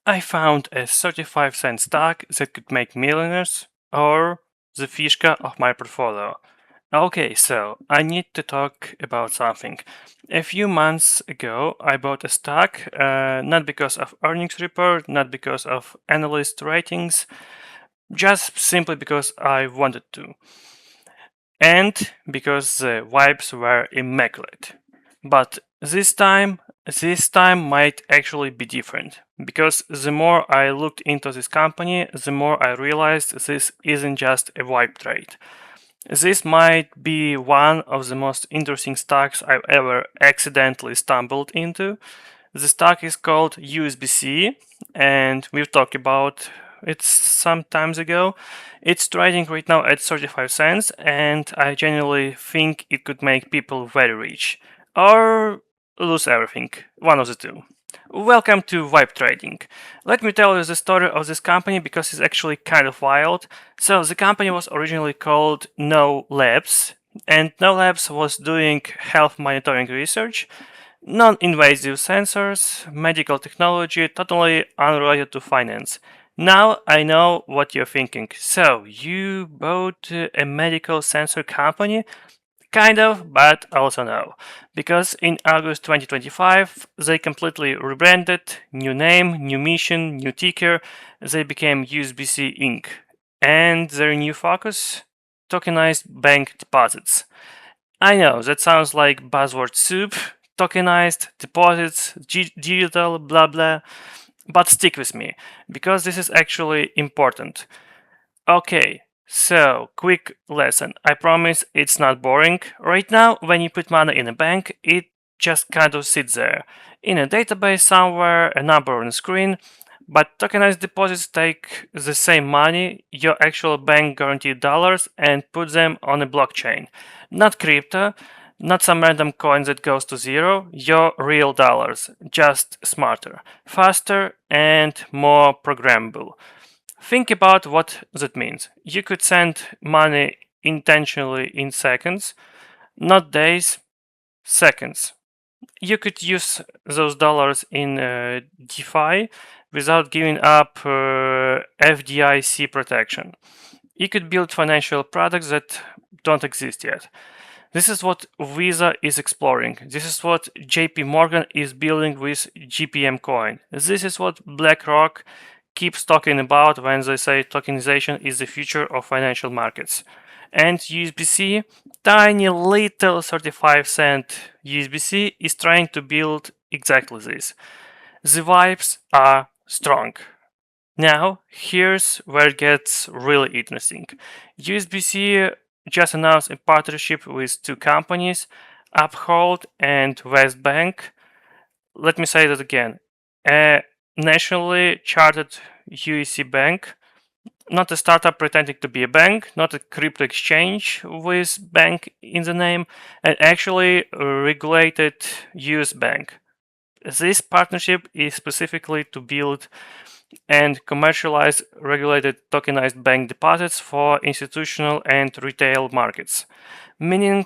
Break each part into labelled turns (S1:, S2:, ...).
S1: I found a 35-cent stock that could make millionaires, or the FISHKA of my portfolio. Okay, so I need to talk about something. A few months ago, I bought a stock, not because of earnings report, not because of analyst ratings, just simply because I wanted to. And because the vibes were immaculate. But this time might actually be different. Because the more I looked into this company, the more I realized this isn't just a vibe trade. This might be one of the most interesting stocks I've ever accidentally stumbled into. The stock is called USBC, and we've talked about it some times ago. It's trading right now at 35 cents, and I genuinely think it could make people very rich. Or lose everything, one of the two. Welcome to Vibe Trading. Let me tell you the story of this company because it's actually kind of wild. So the company was originally called No Labs, and No Labs was doing health monitoring research, non-invasive sensors, medical technology, totally unrelated to finance. Now I know what you're thinking. So you bought a medical sensor company? Kind of, but also no. Because in August 2025, they completely rebranded, new name, new mission, new ticker, they became USBC Inc. And their new focus? Tokenized bank deposits. I know, that sounds like buzzword soup, tokenized, deposits, digital, blah blah, but stick with me, because this is actually important. Okay, so, quick lesson. I promise it's not boring. Right now, when you put money in a bank, it just kind of sits there. In a database somewhere, a number on the screen. But tokenized deposits take the same money, your actual bank guaranteed dollars, and put them on a blockchain. Not crypto, not some random coin that goes to zero, your real dollars. Just smarter, faster, and more programmable. Think about what that means. You could send money intentionally in seconds, not days, seconds. You could use those dollars in DeFi without giving up FDIC protection. You could build financial products that don't exist yet. This is what Visa is exploring. This is what JP Morgan is building with GPM coin. This is what BlackRock keeps talking about when they say tokenization is the future of financial markets. And USBC, tiny little 35-cent USBC, is trying to build exactly this. The vibes are strong. Now, here's where it gets really interesting. USBC just announced a partnership with two companies, Uphold and West Bank. Let me say that again. A nationally chartered USC bank, not a startup pretending to be a bank, not a crypto exchange with bank in the name, and actually a regulated US bank. This partnership is specifically to build and commercialize regulated tokenized bank deposits for institutional and retail markets, meaning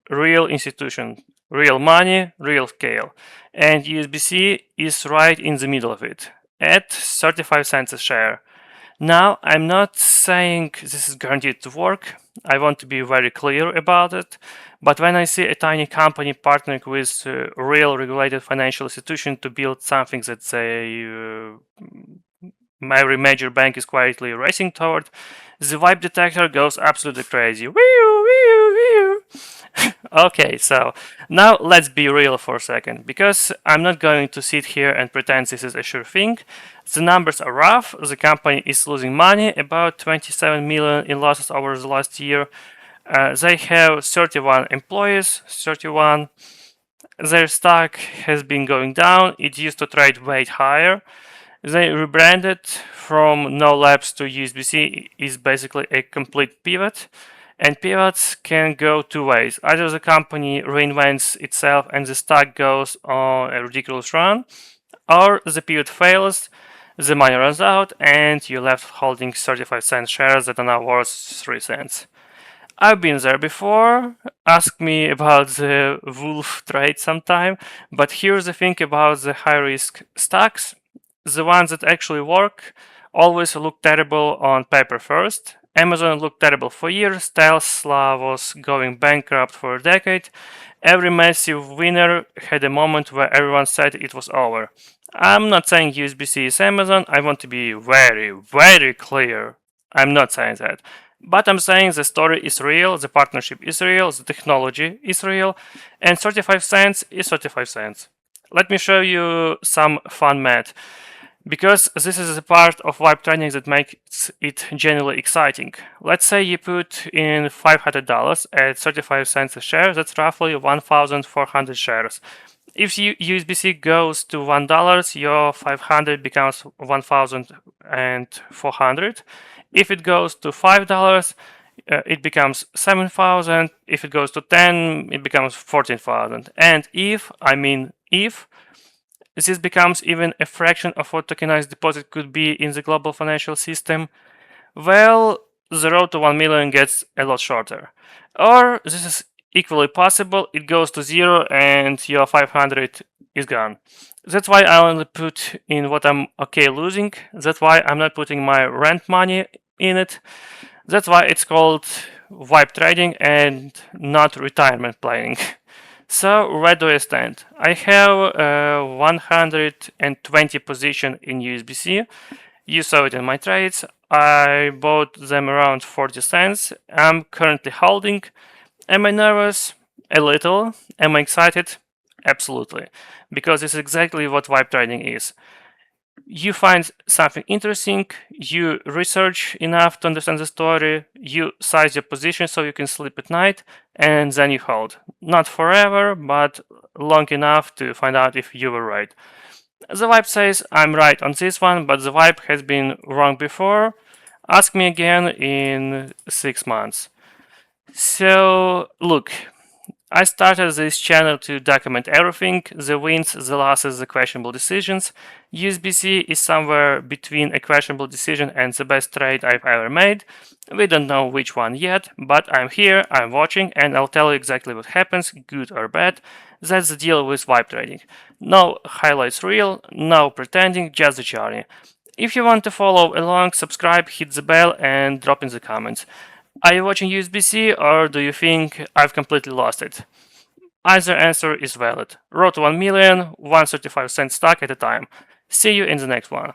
S1: real institution, real money, real scale. And USBC is right in the middle of it, at 35 cents a share. Now, I'm not saying this is guaranteed to work. I want to be very clear about it. But when I see a tiny company partnering with a real regulated financial institution to build something that every major bank is quietly racing toward, the vibe detector goes absolutely crazy. Okay, so now let's be real for a second, because I'm not going to sit here and pretend this is a sure thing. The numbers are rough, the company is losing money, about 27 million in losses over the last year. They have 31 employees, 31. Their stock has been going down, it used to trade way higher. They rebranded from No Labs to USBC is basically a complete pivot. And pivots can go two ways. Either the company reinvents itself and the stock goes on a ridiculous run, or the pivot fails, the money runs out, and you're left holding 35-cent shares that are now worth 3 cents. I've been there before. Ask me about the wolf trade sometime. But here's the thing about the high risk stocks. the ones that actually work always look terrible on paper first. Amazon looked terrible for years, Tesla was going bankrupt for a decade. Every massive winner had a moment where everyone said it was over. I'm not saying USBC is Amazon, I want to be very, very clear. I'm not saying that. But I'm saying the story is real, the partnership is real, the technology is real, and 35 cents is 35 cents. Let me show you some fun math, because this is the part of vibe trading that makes it genuinely exciting. Let's say you put in $500 at 35 cents a share, that's roughly 1,400 shares. If USBC goes to $1, your 500 becomes 1,400. If it goes to $5, it becomes 7,000. If it goes to 10, it becomes 14,000. And if this becomes even a fraction of what tokenized deposit could be in the global financial system, well, the road to 1 million gets a lot shorter. Or this is equally possible, it goes to 0 and your 500 is gone. That's why I only put in what I'm okay losing. That's why I'm not putting my rent money in it. That's why it's called vibe trading and not retirement planning. So where do I stand? I have 120 position in USBC. You saw it in my trades. I bought them around 40 cents. I'm currently holding. Am I nervous? A little. Am I excited? Absolutely. Because it's exactly what vibe trading is. You find something interesting, you research enough to understand the story, you size your position so you can sleep at night, and then you hold. Not forever, but long enough to find out if you were right. The vibe says I'm right on this one, but the vibe has been wrong before. Ask me again in 6 months. So, look, I started this channel to document everything, the wins, the losses, the questionable decisions. USBC is somewhere between a questionable decision and the best trade I've ever made. We don't know which one yet, but I'm here, I'm watching, and I'll tell you exactly what happens, good or bad. That's the deal with vibe trading. No highlights reel, no pretending, just the journey. If you want to follow along, subscribe, hit the bell, and drop in the comments. Are you watching USBC or do you think I've completely lost it? Either answer is valid. Road to 1 million, 135 cent stock at a time. See you in the next one.